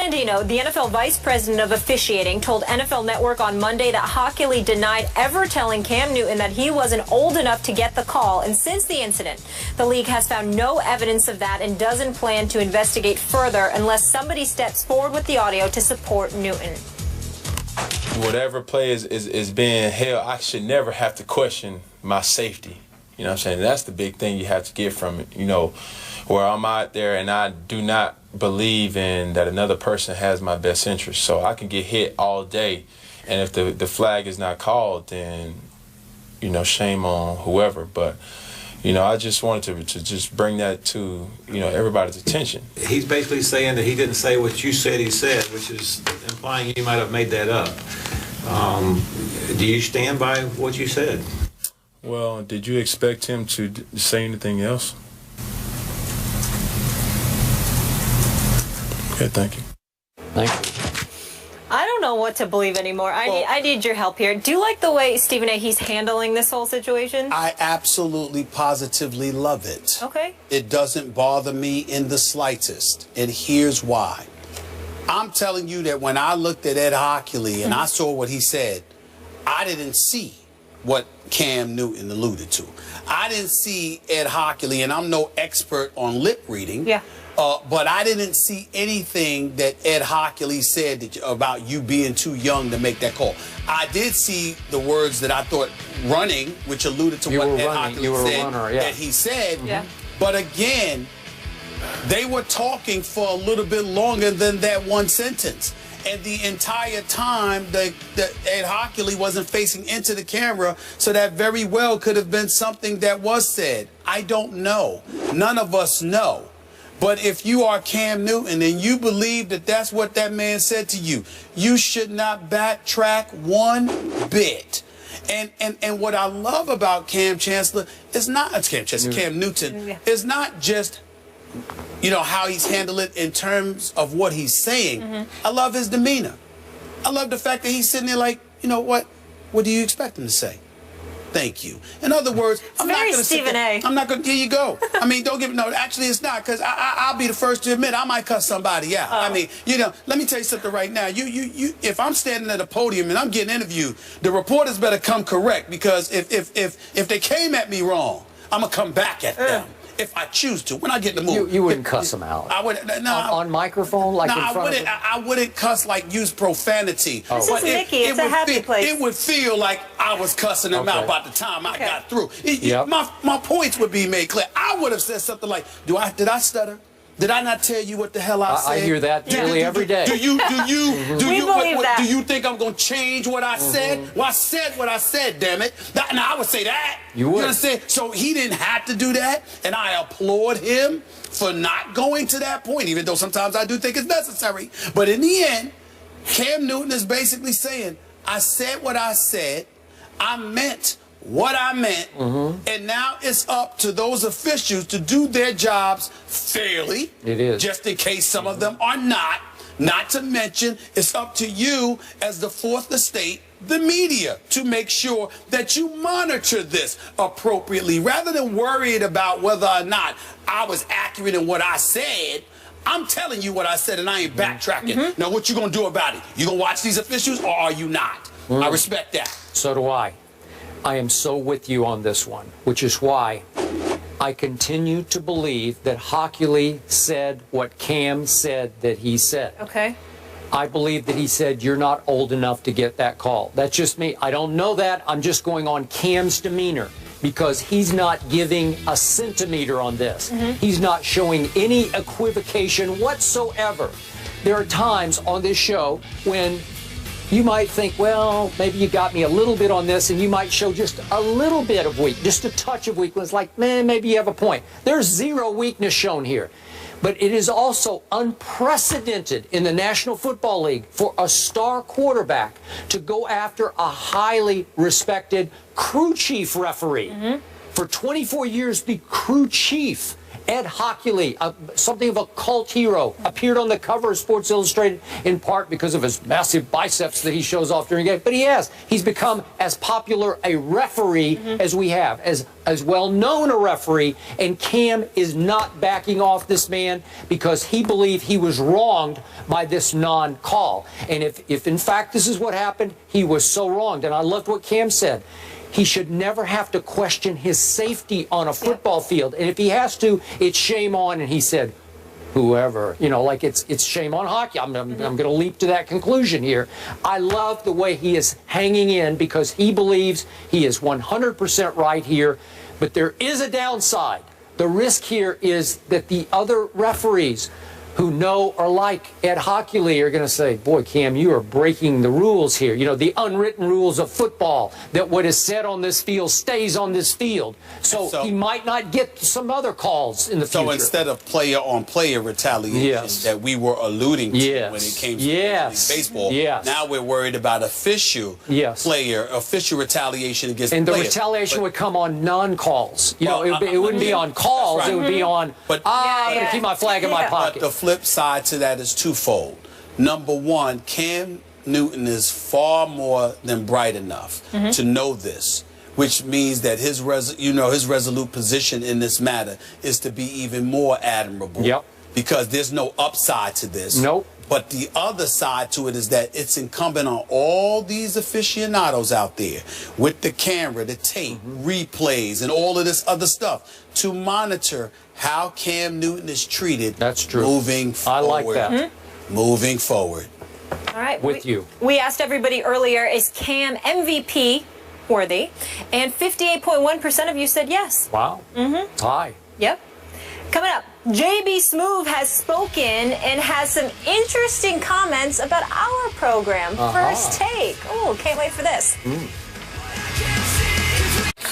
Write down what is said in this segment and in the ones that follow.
Blandino, the NFL Vice President of Officiating, told NFL Network on Monday that Hochuli denied ever telling Cam Newton that he wasn't old enough to get the call. And since the incident, the league has found no evidence of that and doesn't plan to investigate further unless somebody steps forward with the audio to support Newton. Whatever play is being held, I should never have to question my safety. You know what I'm saying? That's the big thing you have to get from it, you know, where I'm out there and I do not believe in that another person has my best interest. So I can get hit all day, and if the flag is not called, then, you know, shame on whoever. But, you know, I just wanted to just bring that to, you know, everybody's attention. He's basically saying that he didn't say what you said he said, which is implying you might have made that up. Do you stand by what you said? Well, did you expect him to say anything else? Okay, thank you. Thank you. I don't know what to believe anymore. I need your help here. Do you like the way, Stephen A., he's handling this whole situation? I absolutely, positively love it. Okay. It doesn't bother me in the slightest, and here's why. I'm telling you that when I looked at Ed Hochuli and I saw what he said, I didn't see what Cam Newton alluded to. I didn't see Ed Hochuli, and I'm no expert on lip reading. Yeah. But I didn't see anything that Ed Hochuli said about you being too young to make that call. I did see the words that I thought running, which alluded to what Ed Hochuli said, that he said. Yeah. But again, they were talking for a little bit longer than that one sentence. And the entire time, Ed Hochuli wasn't facing into the camera, so that very well could have been something that was said. I don't know. None of us know. But if you are Cam Newton and you believe that that's what that man said to you, you should not backtrack one bit. And what I love about Cam Chancellor is not Cam Newton is not just, you know, how he's handled it in terms of what he's saying. I love his demeanor. I love the fact that he's sitting there like, you know what? What do you expect him to say? Thank you. In other words, I'm not going to Stephen A. I'm not going to. Here you go. I mean, don't give me. No, actually, it's not, because I'll be the first to admit I might cuss somebody out. I mean, you know, let me tell you something right now. If I'm standing at a podium and I'm getting interviewed, the reporters better come correct, because if they came at me wrong, I'm gonna come back at them. If I choose to, when I get in the mood. You wouldn't cuss them out. I would on microphone, like in front of I wouldn't cuss, like use profanity. This is Mickey. It's a happy place. It would feel like I was cussing them out by the time I got through. My points would be made clear. I would have said something like, did I stutter? Did I not tell you what the hell I said? I hear that nearly every day. Do you think I'm going to change what I said? Well, I said what I said, damn it. Now, I would say that. You would. You understand? So he didn't have to do that, and I applaud him for not going to that point, even though sometimes I do think it's necessary. But in the end, Cam Newton is basically saying, I said what I said, I meant what I meant, and now it's up to those officials to do their jobs fairly. It is. Just in case some of them are not. Not to mention, it's up to you as the fourth estate, the media, to make sure that you monitor this appropriately, rather than worried about whether or not I was accurate in what I said. I'm telling you what I said, and I ain't backtracking. Now, what you gonna do about it? You gonna watch these officials, or are you not? I respect that. So do I. I am so with you on this one, which is why I continue to believe that Hochuli said what Cam said that he said. Okay. I believe that he said, you're not old enough to get that call. That's just me. I don't know that. I'm just going on Cam's demeanor, because he's not giving a centimeter on this. He's not showing any equivocation whatsoever. There are times on this show when you might think, well, maybe you got me a little bit on this, and you might show just a little bit of weakness, just a touch of weakness, like, man, maybe you have a point. There's zero weakness shown here. But it is also unprecedented in the National Football League for a star quarterback to go after a highly respected crew chief referee. For 24 years, the crew chief. Ed Hockley, something of a cult hero, appeared on the cover of Sports Illustrated in part because of his massive biceps that he shows off during games. But he's become as popular a referee as we have, as well-known a referee, and Cam is not backing off this man because he believed he was wronged by this non-call. And if in fact this is what happened, he was so wronged. And I loved what Cam said. He should never have to question his safety on a football field. And if he has to, it's shame on. And he said, whoever, like it's shame on hockey. I'm going to leap to that conclusion here. I love the way he is hanging in because he believes he is 100% right here. But there is a downside. The risk here is that the other referees who know or like Ed Hockley are going to say, boy, Cam, you are breaking the rules here. The unwritten rules of football, that what is said on this field stays on this field. So he might not get some other calls in the future. So instead of player-on-player retaliation that we were alluding to when it came to baseball, now we're worried about official retaliation against and the players. Retaliation would come on non-calls. It wouldn't be on calls. Right. It would be on, I'm going to keep my flag in my pocket. But the flip side to that is twofold. Number one, Cam Newton is far more than bright enough to know this, which means that his resolute position in this matter is to be even more admirable. Yep. Because there's no upside to this. Nope. But the other side to it is that it's incumbent on all these aficionados out there with the camera, the tape, replays, and all of this other stuff to monitor how Cam Newton is treated. That's true. Moving forward. I like that. Moving forward. All right. With you. We asked everybody earlier, is Cam MVP worthy? And 58.1% of you said yes. Wow. It's high. Yep. Coming up, JB Smoove has spoken and has some interesting comments about our program, First Take. Oh, can't wait for this.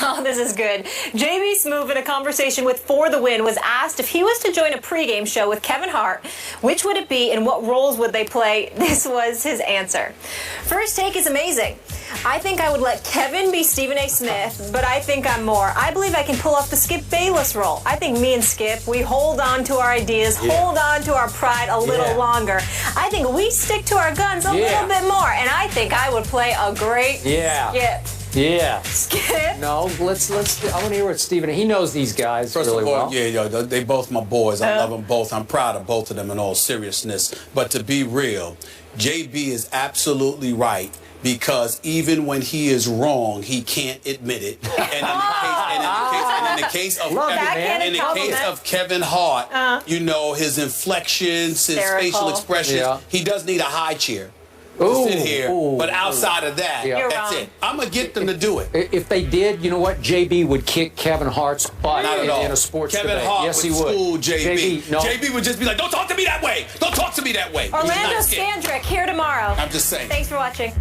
Oh, this is good. JB Smoove, in a conversation with For the Win, was asked if he was to join a pregame show with Kevin Hart, which would it be and what roles would they play? This was his answer. First Take is amazing. I think I would let Kevin be Stephen A. Smith, but I think I'm more. I believe I can pull off the Skip Bayless role. I think me and Skip, we hold on to our ideas, hold on to our pride a little longer. I think we stick to our guns a little bit more, and I think I would play a great Skip. Yeah. Skip? No, let's. I want to hear what Stephen. He knows these guys really well. They both my boys. I love them both. I'm proud of both of them in all seriousness. But to be real, JB is absolutely right. Because even when he is wrong, he can't admit it. And in the case of Kevin Hart, his inflections, his facial expressions, he does need a high chair to sit here. But outside of that, that's it. I'm going to get them to do it. If they did, you know what? JB would kick Kevin Hart's butt in a sports debate. Kevin Hart yes, would he would. school JB. No. JB would just be like, don't talk to me that way. Don't talk to me that way. Orlando Scandrick here tomorrow. I'm just saying. Thanks for watching.